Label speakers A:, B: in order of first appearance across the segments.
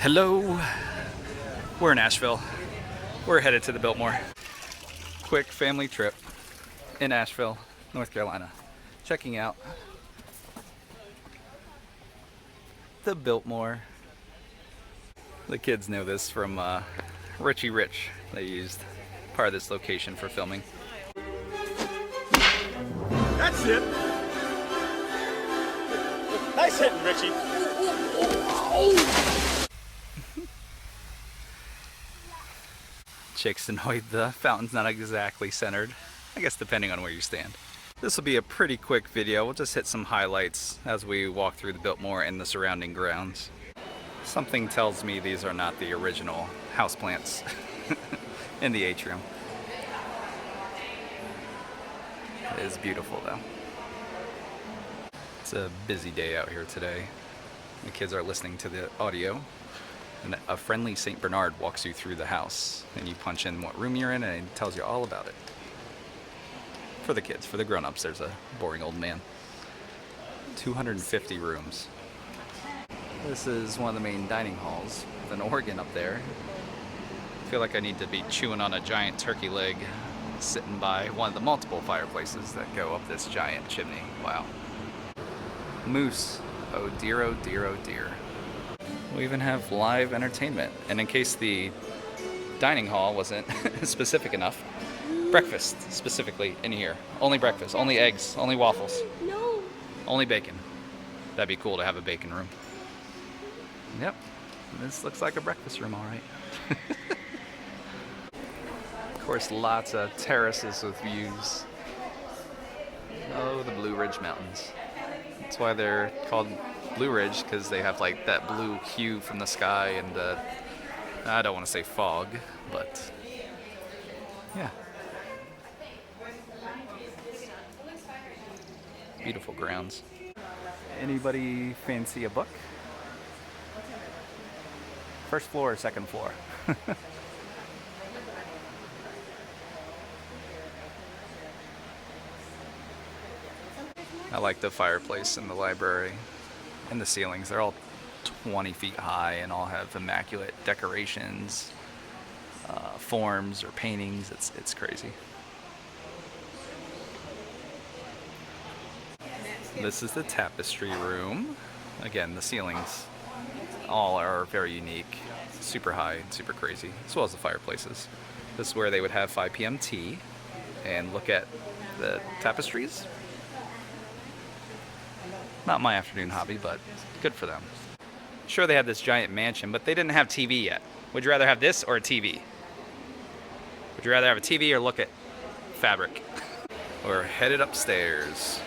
A: Hello, we're in Asheville. We're headed to the Biltmore. Quick family trip in Asheville, North Carolina. Checking out the Biltmore. The kids know this from Richie Rich. They used part of this location for filming.
B: That's it. Nice hitting, Richie.
A: Chicks annoyed the fountain's not exactly centered. I guess depending on where you stand. This will be a pretty quick video. We'll just hit some highlights as we walk through the Biltmore and the surrounding grounds. Something tells me these are not the original houseplants in the atrium. It is beautiful though. It's a busy day out here today. The kids are listening to the audio, and a friendly St. Bernard walks you through the house, and you punch in what room you're in and it tells you all about it. For the kids. For the grown-ups, there's a boring old man. 250 rooms. This is one of the main dining halls with an organ up there. I feel like I need to be chewing on a giant turkey leg sitting by one of the multiple fireplaces that go up this giant chimney. Wow. Moose. Oh dear, oh dear, oh dear. We even have live entertainment. And in case the dining hall wasn't specific enough, breakfast specifically in here. Only breakfast, only eggs, only waffles.
C: No.
A: Only bacon. That'd be cool to have a bacon room. Yep, this looks like a breakfast room, all right. Of course, lots of terraces with views. Oh, the Blue Ridge Mountains. That's why they're called Blue Ridge, because they have like that blue hue from the sky and I don't want to say fog, but yeah. Beautiful grounds. Anybody fancy a book? First floor or second floor? I like the fireplace in the library and the ceilings. They're all 20 feet high and all have immaculate decorations, forms or paintings. It's crazy. This is the tapestry room. Again, the ceilings all are very unique, super high, super crazy, as well as the fireplaces. This is where they would have 5 p.m. tea and look at the tapestries. Not my afternoon hobby, but good for them. Sure, they had this giant mansion, but they didn't have TV yet. Would you rather have this or a TV? Would you rather have a TV or look at fabric? We're headed upstairs.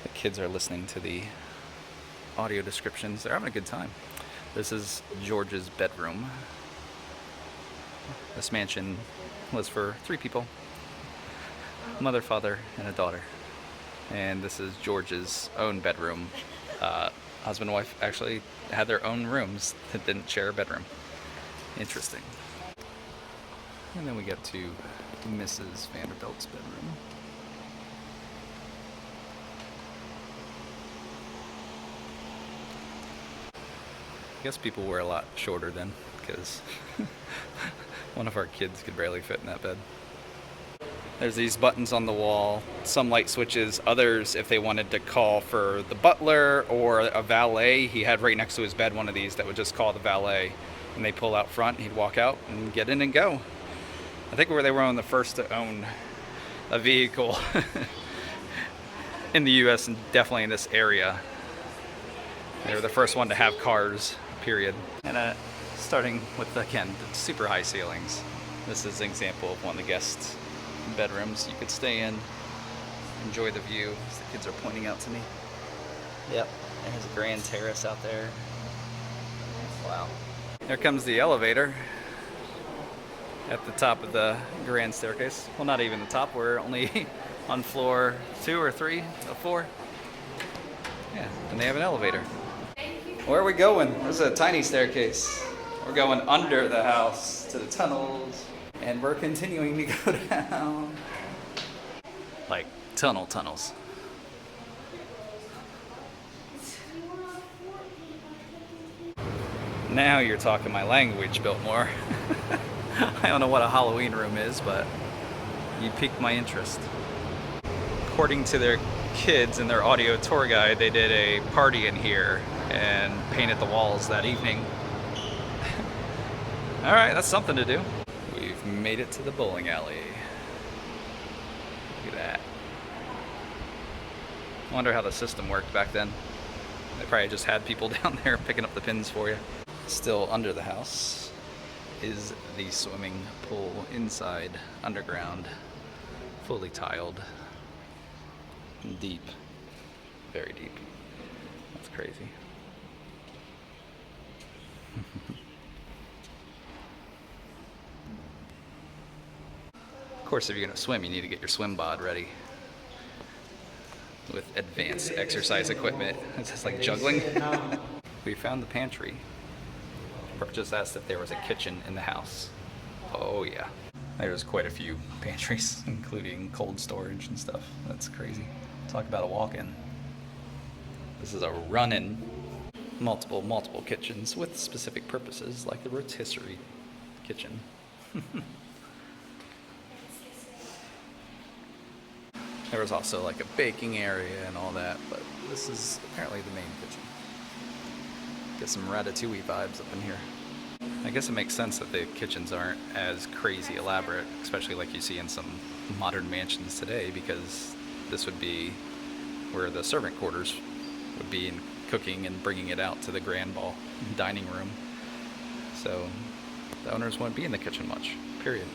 A: The kids are listening to the audio descriptions. They're having a good time. This is George's bedroom. This mansion was for 3 people. Mother, father, and a daughter. And this is George's own bedroom. Husband and wife actually had their own rooms that didn't share a bedroom. Interesting. And then we get to Mrs. Vanderbilt's bedroom. I guess people were a lot shorter then, because one of our kids could barely fit in that bed. There's these buttons on the wall, some light switches, others if they wanted to call for the butler or a valet. He had right next to his bed one of these that would just call the valet, and they pull out front, he'd walk out and get in and go. I think they were one of the first to own a vehicle in the US and definitely in this area. They were the first one to have cars, period. And starting with, again, the super high ceilings. This is an example of one of the guest bedrooms you could stay in, enjoy the view, as the kids are pointing out to me. Yep, there's a grand terrace out there. Wow. There comes the elevator at the top of the grand staircase. Well, not even the top, we're only on floor 2 or 3 or 4. Yeah, and they have an elevator. Where are we going? There's a tiny staircase. We're going under the house to the tunnels, and we're continuing to go down. Like tunnels. Now you're talking my language, Biltmore. I don't know what a Halloween room is, but you piqued my interest. According to their kids and their audio tour guide, they did a party in here and painted the walls that evening. All right, that's something to do. We've made it to the bowling alley. Look at that. I wonder how the system worked back then. They probably just had people down there picking up the pins for you. Still under the house is the swimming pool inside, underground, fully tiled, deep, very deep. That's crazy. Of course, if you're gonna swim, you need to get your swim bod ready with advanced exercise equipment. It's just like juggling. We found the pantry. Brooke just asked if there was a kitchen in the house. Oh yeah. There's quite a few pantries, including cold storage and stuff. That's crazy. Talk about a walk-in. This is a run-in. Multiple kitchens with specific purposes, like the rotisserie kitchen. There was also like a baking area and all that, but this is apparently the main kitchen. Get some ratatouille vibes up in here. I guess it makes sense that the kitchens aren't as crazy elaborate, especially like you see in some modern mansions today, because this would be where the servant quarters would be, in cooking and bringing it out to the grand ball dining room. So the owners wouldn't be in the kitchen much, period.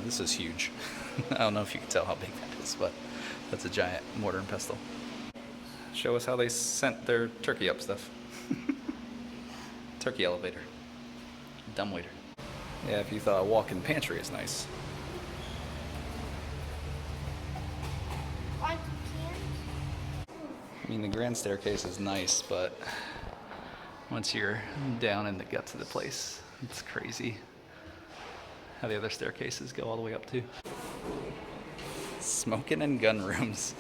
A: This is huge. I don't know if you can tell how big that is, but that's a giant mortar and pestle. Show us how they sent their turkey up stuff. Turkey elevator. Dumbwaiter. Yeah, if you thought a walk-in pantry is nice. I mean, the grand staircase is nice, but once you're down in the guts of the place, it's crazy how the other staircases go all the way up to. Smoking and gun rooms.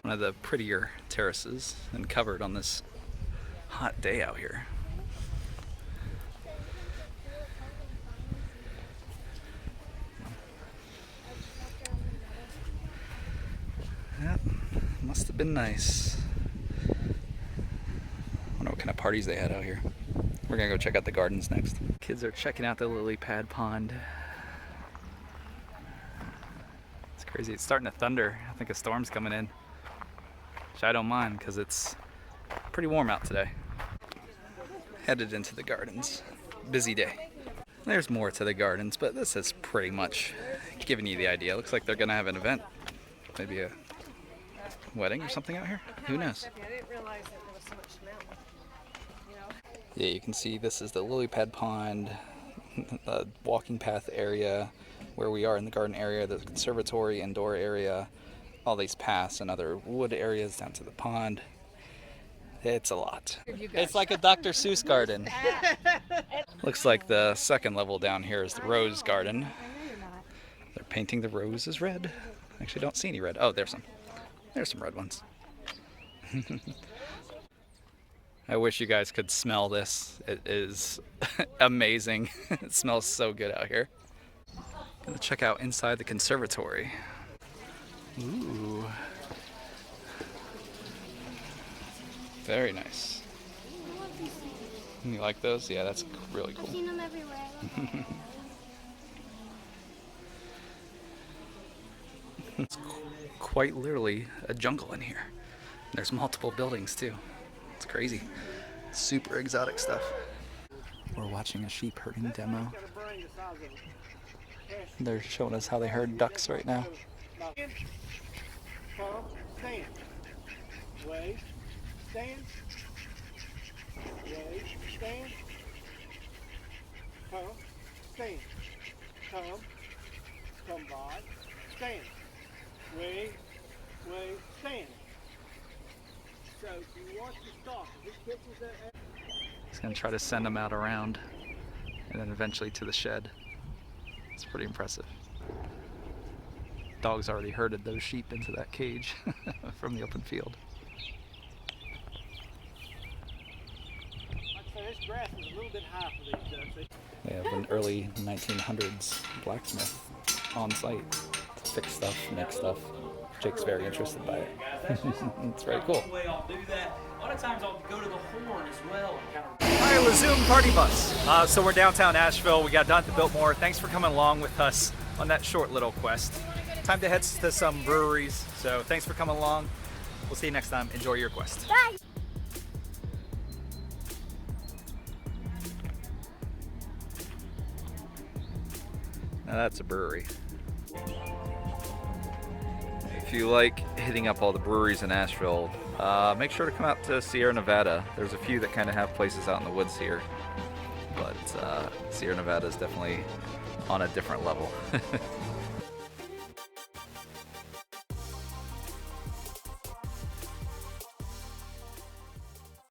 A: One of the prettier terraces and covered on this hot day out here. Yep, must have been nice. I wonder what kind of parties they had out here. We're gonna go check out the gardens next. Kids are checking out the lily pad pond. It's crazy, it's starting to thunder. I think a storm's coming in. Which I don't mind, because it's pretty warm out today. Headed into the gardens. Busy day. There's more to the gardens, but this is pretty much giving you the idea. Looks like they're gonna have an event. Maybe a wedding or something out here? Who knows?
C: I didn't realize that there was so much smell.
A: Yeah, you can see this is the lily pad pond, the walking path area where we are in the garden area, the conservatory indoor area, all these paths and other wood areas down to the pond. It's a lot. It's like a Dr. Seuss garden. Looks like the second level down here is the rose garden. They're painting the roses red. Actually, don't see any red. Oh, there's some. There's some red ones. I wish you guys could smell this. It is amazing. It smells so good out here. Gonna check out inside the conservatory. Ooh. Very nice. You like those? Yeah, that's really cool.
D: I've seen them everywhere.
A: It's quite literally a jungle in here. There's multiple buildings too. It's crazy. Super exotic stuff. We're watching a sheep herding demo. They're showing us how they herd ducks right now.
B: Come, stand. Wait, stand. Wait, stand. Come, stand. Come by, stand. Wait, stand. So you want to stop. This picture's that.
A: He's gonna try to send them out around and then eventually to the shed. It's pretty impressive. Dogs already herded those sheep into that cage from the open field.
B: Like I said, this grass is a little bit high for these ducks.
A: They have an early 1900s blacksmith on site to fix stuff, make stuff. Jake's very interested by it. It's very cool.
D: Way I'll do that. A lot of times I'll go to the horn as well and kind of.
A: All right, resume party bus. So we're downtown Asheville. We got done at the Biltmore. Thanks for coming along with us on that short little quest. Time to head to some breweries. So thanks for coming along. We'll see you next time. Enjoy your quest.
C: Bye.
A: Now that's a brewery. If you like hitting up all the breweries in Asheville, make sure to come out to Sierra Nevada. There's a few that kind of have places out in the woods here, but Sierra Nevada is definitely on a different level.